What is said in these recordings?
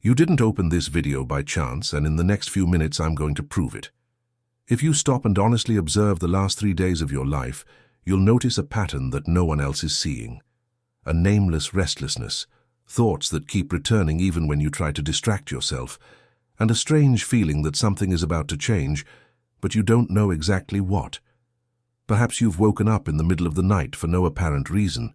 You didn't open this video by chance, and in the next few minutes I'm going to prove it. If you stop and honestly observe the last 3 days of your life, you'll notice a pattern that no one else is seeing. A nameless restlessness, thoughts that keep returning even when you try to distract yourself, and a strange feeling that something is about to change, but you don't know exactly what. Perhaps you've woken up in the middle of the night for no apparent reason.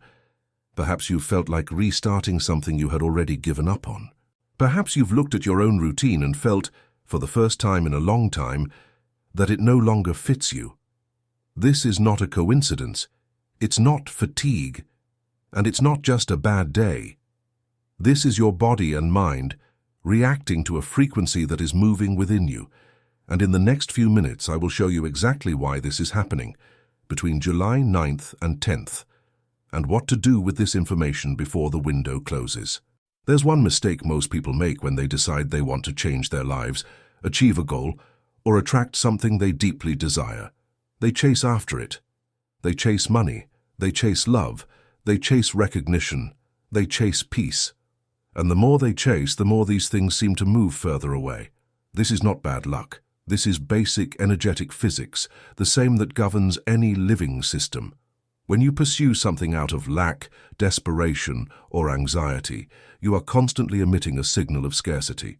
Perhaps you've felt like restarting something you had already given up on. Perhaps you've looked at your own routine and felt, for the first time in a long time, that it no longer fits you. This is not a coincidence. It's not fatigue. And it's not just a bad day. This is your body and mind reacting to a frequency that is moving within you. And in the next few minutes, I will show you exactly why this is happening between July 9th and 10th, and what to do with this information before the window closes. There's one mistake most people make when they decide they want to change their lives, achieve a goal, or attract something they deeply desire. They chase after it. They chase money. They chase love. They chase recognition. They chase peace. And the more they chase, the more these things seem to move further away. This is not bad luck. This is basic energetic physics, the same that governs any living system. When you pursue something out of lack, desperation, or anxiety, you are constantly emitting a signal of scarcity.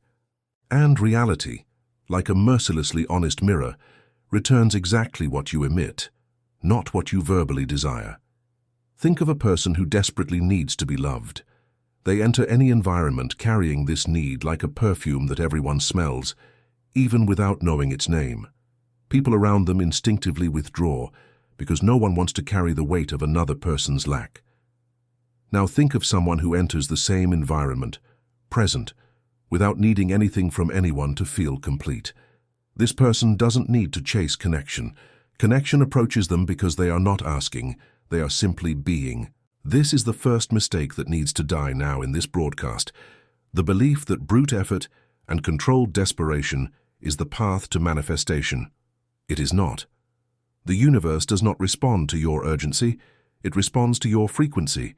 And reality, like a mercilessly honest mirror, returns exactly what you emit, not what you verbally desire. Think of a person who desperately needs to be loved. They enter any environment carrying this need like a perfume that everyone smells, even without knowing its name. People around them instinctively withdraw because no one wants to carry the weight of another person's lack. Now think of someone who enters the same environment, present, without needing anything from anyone to feel complete. This person doesn't need to chase connection. Connection approaches them because they are not asking, they are simply being. This is the first mistake that needs to die now in this broadcast. The belief that brute effort and controlled desperation is the path to manifestation. It is not. The universe does not respond to your urgency, it responds to your frequency.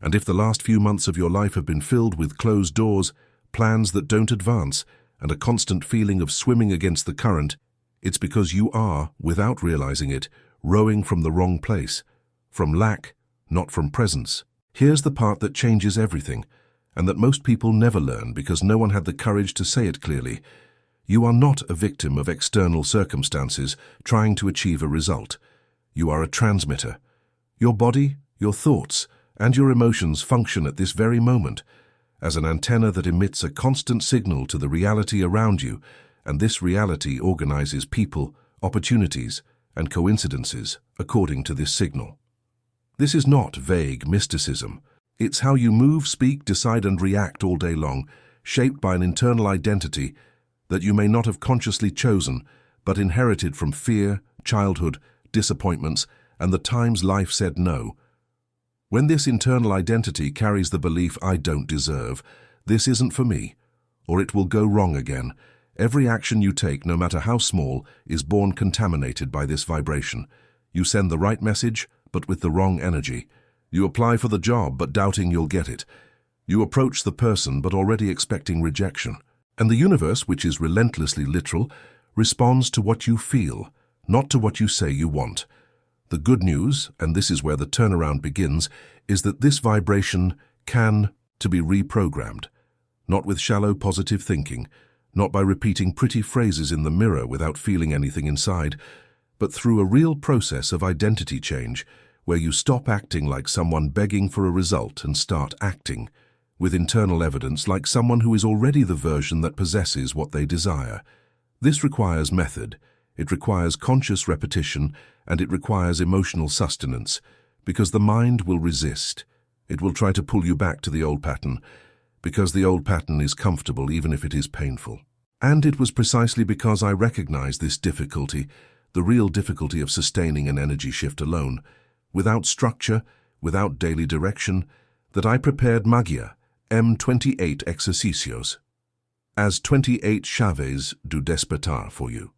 And if the last few months of your life have been filled with closed doors, plans that don't advance, and a constant feeling of swimming against the current, it's because you are, without realizing it, rowing from the wrong place, from lack, not from presence. Here's the part that changes everything, and that most people never learn because no one had the courage to say it clearly. You are not a victim of external circumstances trying to achieve a result. You are a transmitter. Your body, your thoughts, and your emotions function at this very moment as an antenna that emits a constant signal to the reality around you, and this reality organizes people, opportunities, and coincidences according to this signal. This is not vague mysticism. It's how you move, speak, decide, and react all day long, shaped by an internal identity that you may not have consciously chosen, but inherited from fear, childhood, disappointments, and the times life said no. When this internal identity carries the belief, I don't deserve, this isn't for me, or it will go wrong again, every action you take, no matter how small, is born contaminated by this vibration. You send the right message, but with the wrong energy. You apply for the job, but doubting you'll get it. You approach the person, but already expecting rejection. And the universe, which is relentlessly literal, responds to what you feel, not to what you say you want. The good news, and this is where the turnaround begins, is that this vibration can be reprogrammed, not with shallow positive thinking, not by repeating pretty phrases in the mirror without feeling anything inside, but through a real process of identity change, where you stop acting like someone begging for a result and start acting, with internal evidence, like someone who is already the version that possesses what they desire. This requires method, it requires conscious repetition, and it requires emotional sustenance, because the mind will resist. It will try to pull you back to the old pattern, because the old pattern is comfortable even if it is painful. And it was precisely because I recognized this difficulty, the real difficulty of sustaining an energy shift alone, without structure, without daily direction, that I prepared Magia, M28 Exercicios, as 28 Chaves do Despertar for you.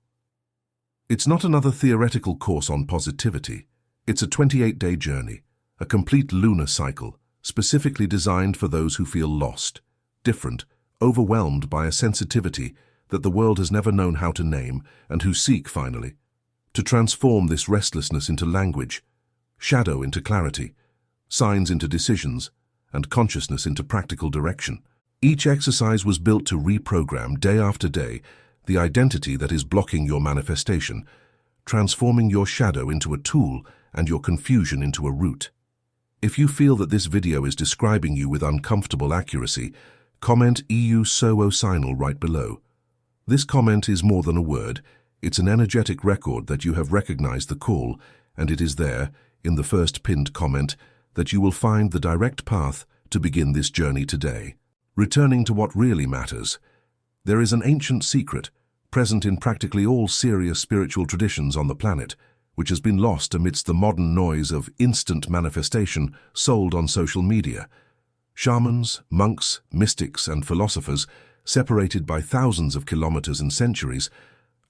It's not another theoretical course on positivity. It's a 28-day journey, a complete lunar cycle, specifically designed for those who feel lost, different, overwhelmed by a sensitivity that the world has never known how to name, and who seek, finally, to transform this restlessness into language, shadow into clarity, signs into decisions, and consciousness into practical direction. Each exercise was built to reprogram day after day the identity that is blocking your manifestation, transforming your shadow into a tool and your confusion into a root. If you feel that this video is describing you with uncomfortable accuracy, comment EU SOO Signal right below. This comment is more than a word. It's an energetic record that you have recognized the call, and it is there, in the first pinned comment, that you will find the direct path to begin this journey today. Returning to what really matters, there is an ancient secret present in practically all serious spiritual traditions on the planet, which has been lost amidst the modern noise of instant manifestation sold on social media. Shamans, monks, mystics, and philosophers, separated by thousands of kilometers and centuries,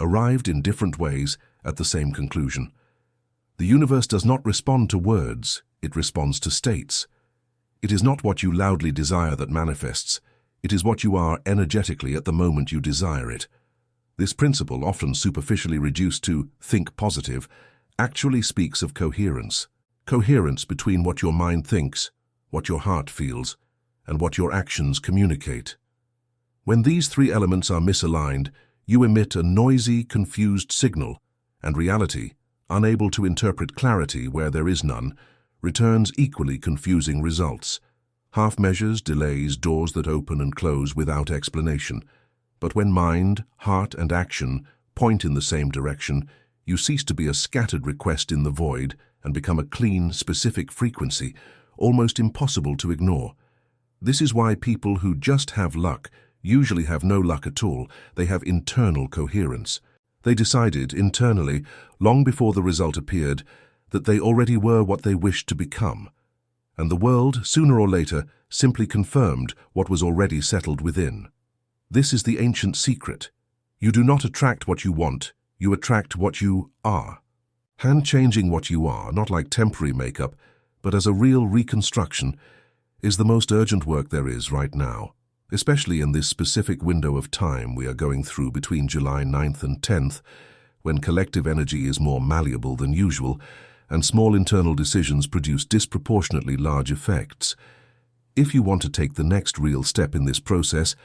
arrived in different ways at the same conclusion. The universe does not respond to words, it responds to states. It is not what you loudly desire that manifests, it is what you are energetically at the moment you desire it. This principle, often superficially reduced to "think positive," actually speaks of coherence. Coherence between what your mind thinks, what your heart feels, and what your actions communicate. When these three elements are misaligned, you emit a noisy, confused signal, and reality, unable to interpret clarity where there is none, returns equally confusing results. Half measures, delays, doors that open and close without explanation. But when mind, heart, and action point in the same direction, you cease to be a scattered request in the void and become a clean, specific frequency, almost impossible to ignore. This is why people who just have luck usually have no luck at all. They have internal coherence. They decided internally, long before the result appeared, that they already were what they wished to become. And the world, sooner or later, simply confirmed what was already settled within. This is the ancient secret. You do not attract what you want, you attract what you are. Hand-changing what you are, not like temporary makeup, but as a real reconstruction, is the most urgent work there is right now, especially in this specific window of time we are going through between July 9th and 10th, when collective energy is more malleable than usual, and small internal decisions produce disproportionately large effects. If you want to take the next real step in this process,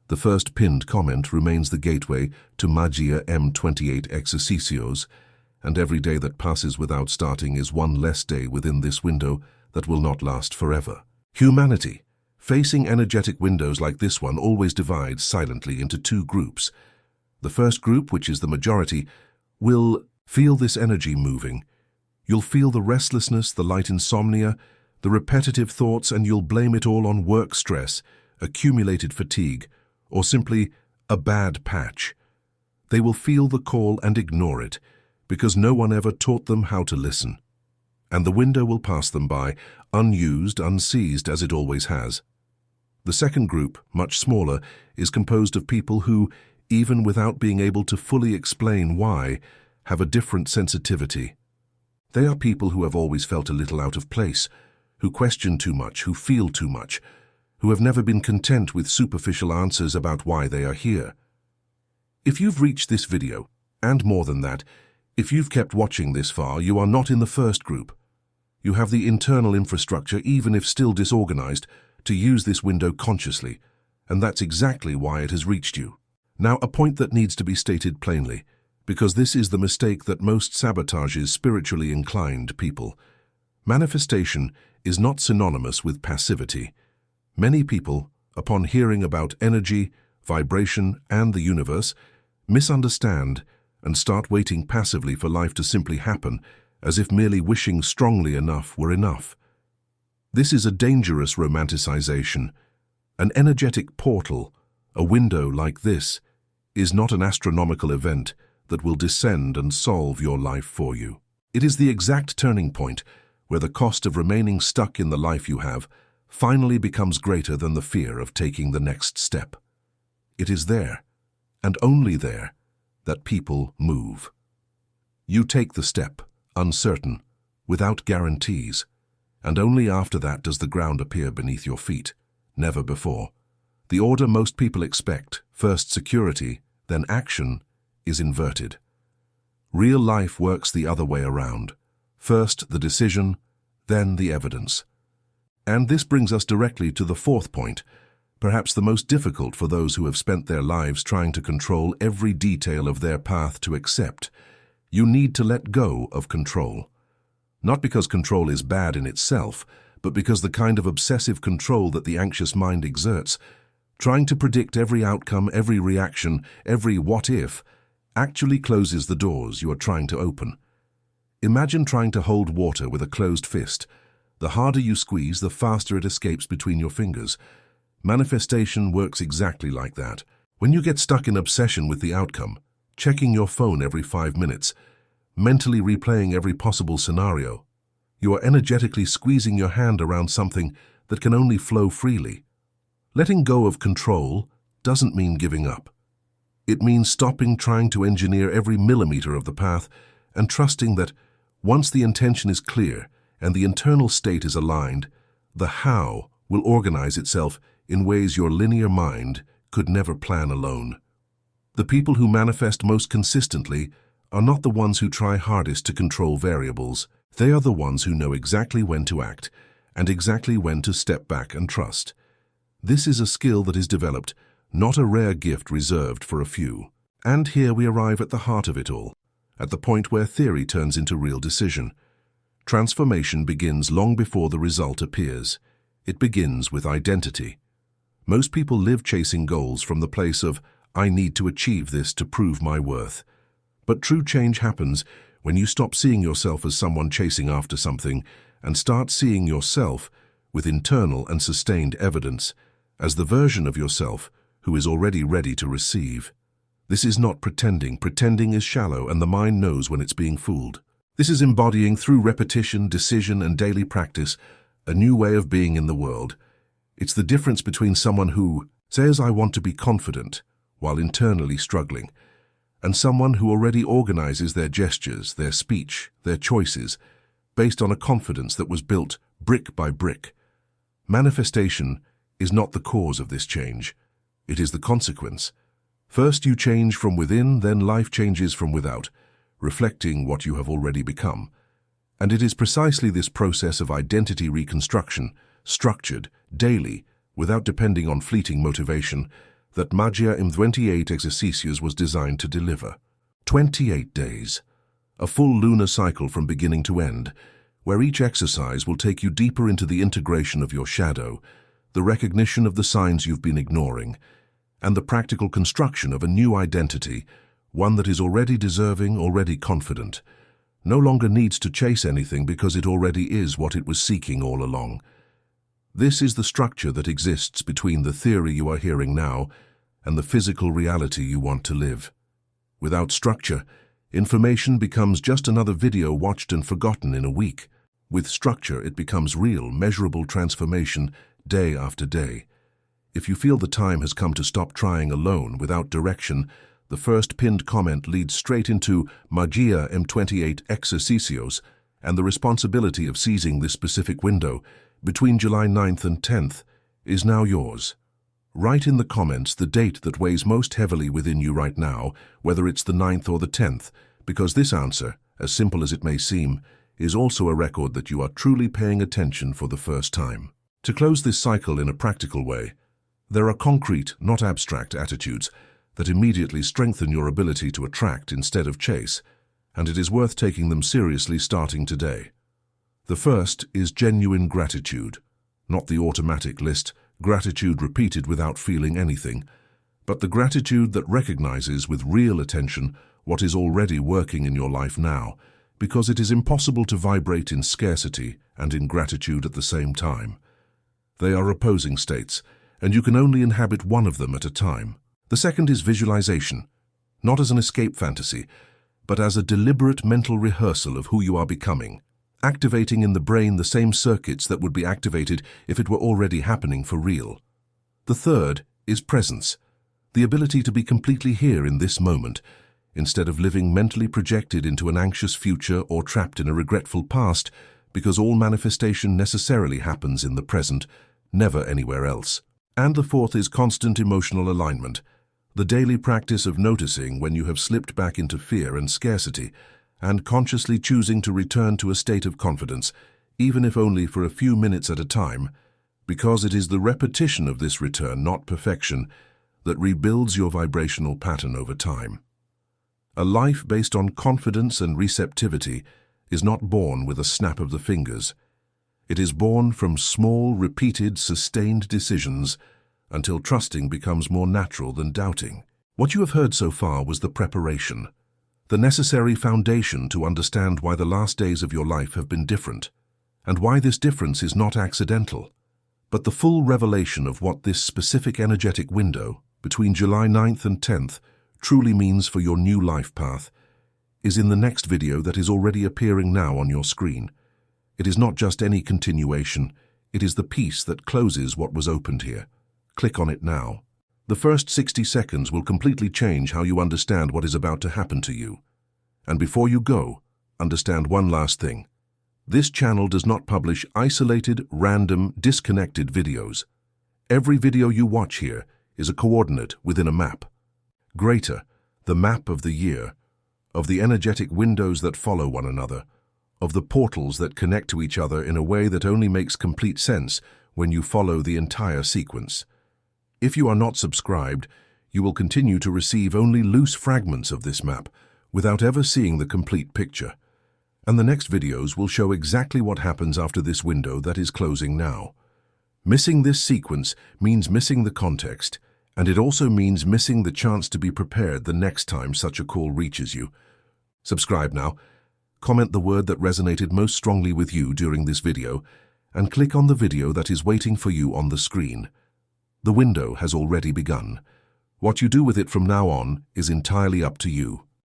the first pinned comment remains the gateway to Magia M28 Exercicios, and every day that passes without starting is one less day within this window that will not last forever. Humanity, facing energetic windows like this one, always divides silently into two groups. The first group, which is the majority, will feel this energy moving. You'll feel the restlessness, the light insomnia, the repetitive thoughts, and you'll blame it all on work stress, accumulated fatigue, or simply a bad patch. They will feel the call and ignore it, because no one ever taught them how to listen. And the window will pass them by, unused, unseized, as it always has. The second group, much smaller, is composed of people who, even without being able to fully explain why, have a different sensitivity. They are people who have always felt a little out of place, who question too much, who feel too much, who have never been content with superficial answers about why they are here. If you've reached this video, and more than that, if you've kept watching this far, you are not in the first group. You have the internal infrastructure, even if still disorganized, to use this window consciously, and that's exactly why it has reached you. Now, a point that needs to be stated plainly, because this is the mistake that most sabotages spiritually inclined people. Manifestation is not synonymous with passivity. Many people, upon hearing about energy, vibration, and the universe, misunderstand and start waiting passively for life to simply happen, as if merely wishing strongly enough were enough. This is a dangerous romanticization. An energetic portal, a window like this, is not an astronomical event that will descend and solve your life for you. It is the exact turning point where the cost of remaining stuck in the life you have finally becomes greater than the fear of taking the next step. It is there, and only there, that people move. You take the step, uncertain, without guarantees, and only after that does the ground appear beneath your feet, never before. The order most people expect, first security, then action, is inverted. Real life works the other way around. First the decision, then the evidence. And this brings us directly to the fourth point, perhaps the most difficult for those who have spent their lives trying to control every detail of their path to accept. You need to let go of control. Not because control is bad in itself, but because the kind of obsessive control that the anxious mind exerts, trying to predict every outcome, every reaction, every what if, actually closes the doors you are trying to open. Imagine trying to hold water with a closed fist. The harder you squeeze, the faster it escapes between your fingers. Manifestation works exactly like that. When you get stuck in obsession with the outcome, checking your phone every 5 minutes, mentally replaying every possible scenario, you are energetically squeezing your hand around something that can only flow freely. Letting go of control doesn't mean giving up. It means stopping trying to engineer every millimeter of the path and trusting that once the intention is clear and the internal state is aligned, the how will organize itself in ways your linear mind could never plan alone. The people who manifest most consistently are not the ones who try hardest to control variables. They are the ones who know exactly when to act and exactly when to step back and trust. This is a skill that is developed, not a rare gift reserved for a few. And here we arrive at the heart of it all, at the point where theory turns into real decision. Transformation begins long before the result appears. It begins with identity. Most people live chasing goals from the place of, I need to achieve this to prove my worth. But true change happens when you stop seeing yourself as someone chasing after something and start seeing yourself, with internal and sustained evidence, as the version of yourself who is already ready to receive. This is not pretending. Pretending is shallow, and the mind knows when it's being fooled. This is embodying through repetition, decision, and daily practice a new way of being in the world. It's the difference between someone who says, I want to be confident, while internally struggling, and someone who already organizes their gestures, their speech, their choices, based on a confidence that was built brick by brick. Manifestation is not the cause of this change. It is the consequence. First you change from within, then life changes from without, reflecting what you have already become. And it is precisely this process of identity reconstruction, structured, daily, without depending on fleeting motivation, that Magia em 28 Exercícios was designed to deliver. 28 days. A full lunar cycle from beginning to end, where each exercise will take you deeper into the integration of your shadow, the recognition of the signs you've been ignoring, and the practical construction of a new identity, one that is already deserving, already confident, no longer needs to chase anything because it already is what it was seeking all along. This is the structure that exists between the theory you are hearing now and the physical reality you want to live. Without structure, information becomes just another video watched and forgotten in a week. With structure, it becomes real, measurable transformation day after day. If you feel the time has come to stop trying alone without direction, the first pinned comment leads straight into Magia em 28 Exercícios and the responsibility of seizing this specific window between July 9th and 10th is now yours. Write in the comments the date that weighs most heavily within you right now, whether it's the 9th or the 10th, because this answer, as simple as it may seem, is also a record that you are truly paying attention for the first time. To close this cycle in a practical way, there are concrete, not abstract attitudes that immediately strengthen your ability to attract instead of chase, and it is worth taking them seriously starting today. The first is genuine gratitude, not the automatic list, gratitude repeated without feeling anything, but the gratitude that recognizes with real attention what is already working in your life now, because it is impossible to vibrate in scarcity and in gratitude at the same time. They are opposing states, and you can only inhabit one of them at a time. The second is visualization, not as an escape fantasy, but as a deliberate mental rehearsal of who you are becoming, activating in the brain the same circuits that would be activated if it were already happening for real. The third is presence, the ability to be completely here in this moment, instead of living mentally projected into an anxious future or trapped in a regretful past, because all manifestation necessarily happens in the present, never anywhere else. And the fourth is constant emotional alignment, the daily practice of noticing when you have slipped back into fear and scarcity, and consciously choosing to return to a state of confidence, even if only for a few minutes at a time, because it is the repetition of this return, not perfection, that rebuilds your vibrational pattern over time. A life based on confidence and receptivity is not born with a snap of the fingers. It is born from small, repeated, sustained decisions until trusting becomes more natural than doubting. What you have heard so far was the preparation, the necessary foundation to understand why the last days of your life have been different, and why this difference is not accidental. But the full revelation of what this specific energetic window between July 9th and 10th truly means for your new life path is in the next video that is already appearing now on your screen. It is not just any continuation, it is the piece that closes what was opened here. Click on it now. The first 60 seconds will completely change how you understand what is about to happen to you. And before you go, understand one last thing. This channel does not publish isolated, random, disconnected videos. Every video you watch here is a coordinate within a map. Greater, the map of the year, of the energetic windows that follow one another, of the portals that connect to each other in a way that only makes complete sense when you follow the entire sequence. If you are not subscribed, you will continue to receive only loose fragments of this map without ever seeing the complete picture. And the next videos will show exactly what happens after this window that is closing now. Missing this sequence means missing the context, and it also means missing the chance to be prepared the next time such a call reaches you. Subscribe now, comment the word that resonated most strongly with you during this video, and click on the video that is waiting for you on the screen. The window has already begun. What you do with it from now on is entirely up to you.